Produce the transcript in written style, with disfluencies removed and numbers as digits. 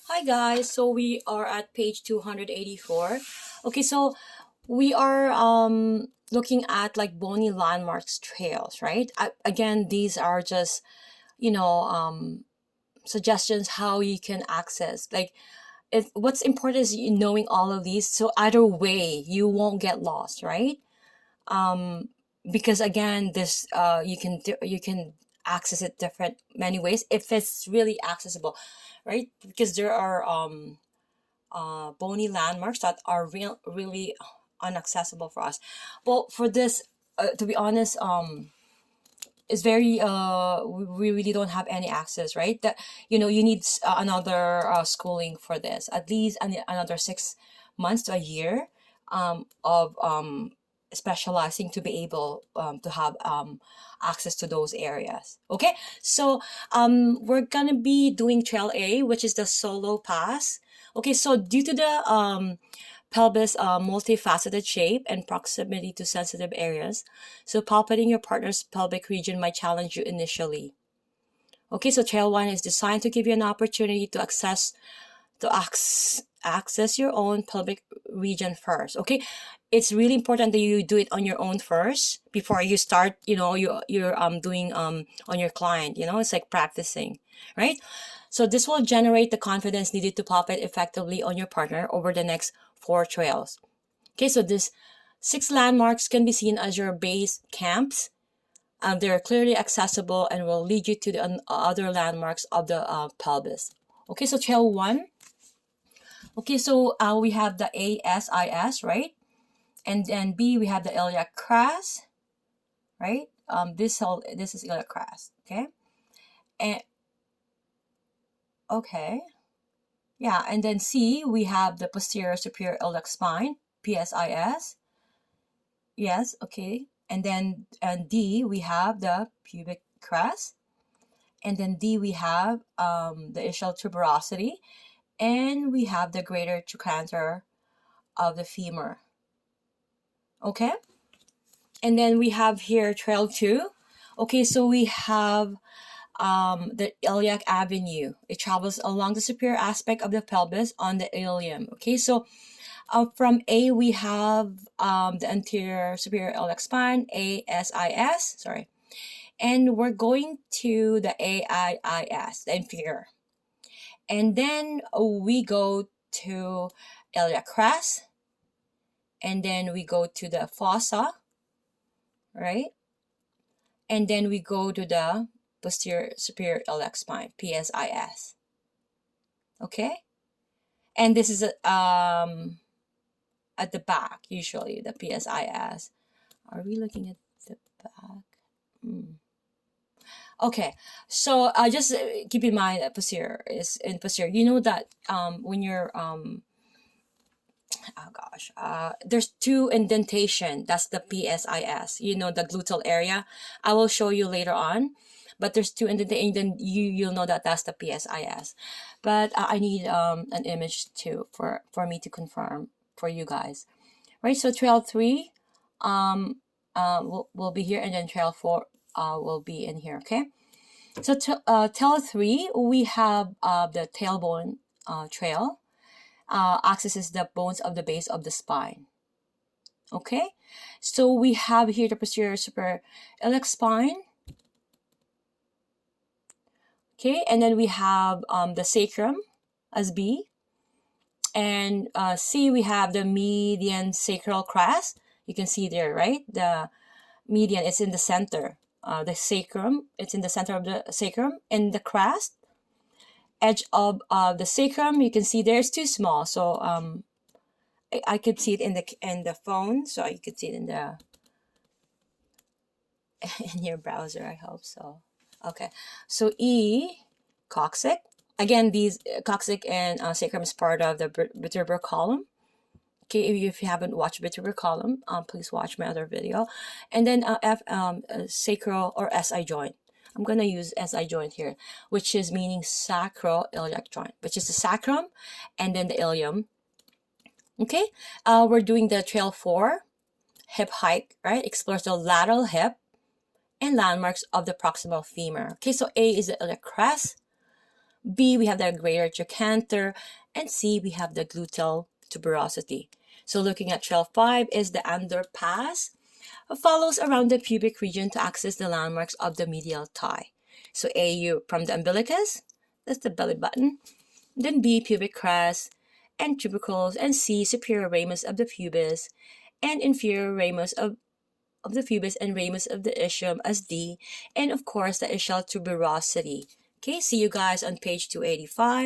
Hi guys, so we are at page 284. Okay, so we are looking at like bony landmarks trails, right? Again, these are just, you know, suggestions how you can access. Like what's important is knowing all of these, so either way you won't get lost, right? Um because again, this you can access it different many ways if it's really accessible, right? Because there are bony landmarks that are really inaccessible for us. Well, for this, to be honest, it's very we really don't have any access, right? That you need another schooling for this, at least another 6 months to a year of specializing to be able to have access to those areas. Okay, so we're gonna be doing trail A, which is the solo pass. Okay, so due to the pelvis multifaceted shape and proximity to sensitive areas, so palpating your partner's pelvic region might challenge you initially. Okay, so trail 1 is designed to give you an opportunity to access your own pelvic region first. Okay, it's really important that you do it on your own first before you start, you're doing on your client. It's like practicing, right? So this will generate the confidence needed to palpate effectively on your partner over the next 4 trails. Okay, so this 6 landmarks can be seen as your base camps. They're clearly accessible and will lead you to the other landmarks of the pelvis. Okay, so trail 1. Okay, so we have the ASIS, right? And then B, we have the iliac crest, right? This is iliac crest, okay? And okay, yeah, and then C, we have the posterior superior iliac spine, PSIS. Yes, okay. And then D, we have the pubic crest. And then D, we have the ischial tuberosity. And we have the greater trochanter of the femur. Okay? And then we have here trail 2. Okay, so we have the iliac avenue. It travels along the superior aspect of the pelvis on the ilium. Okay, so from A, we have the anterior superior iliac spine, ASIS, sorry. And we're going to the AIIS, the inferior. And then we go to iliac crest. And then we go to the fossa, right? And then we go to the posterior superior iliac spine, PSIS. Okay? And this is at the back, usually, the PSIS. Are we looking at the back? Okay, so just keep in mind that posterior is in posterior. You know that when you're oh gosh, there's 2 indentation. That's the PSIS. The gluteal area. I will show you later on, but there's 2 indentation. Then you'll know that that's the PSIS. But I need an image too for me to confirm for you guys, right? So trail 3 will be here, and then trail 4 will be in here. Okay. So trail 3, we have the tailbone trail. Accesses the bones of the base of the spine. Okay, so we have here the posterior superior iliac spine. Okay, and then we have the sacrum as B. And C, we have the median sacral crest. You can see there, right? The median is in the center. The sacrum, it's in the center of the sacrum. And the crest, edge of the sacrum, you can see there, it's too small. So I could see it in the phone, so you could see it in the in your browser. I hope so. Okay, so E, coccyx. Again, these coccyx and sacrum is part of the vertebral column. Okay, if you haven't watched vertebral column, please watch my other video. And then F, sacral or SI joint. I'm gonna use SI joint here, which is meaning sacroiliac joint, which is the sacrum and then the ilium. Okay, we're doing the trail 4, hip hike, right? Explores the lateral hip and landmarks of the proximal femur. Okay, so A is the iliac crest, B, we have the greater trochanter, and C, we have the gluteal tuberosity. So looking at trail 5 is the underpass, follows around the pubic region to access the landmarks of the medial thigh. So A, you from the umbilicus, that's the belly button, then B, pubic crest and tubercles, and C, superior ramus of the pubis, and inferior ramus of the pubis and ramus of the ischium as D, and of course the ischial tuberosity. Okay, see you guys on page 285.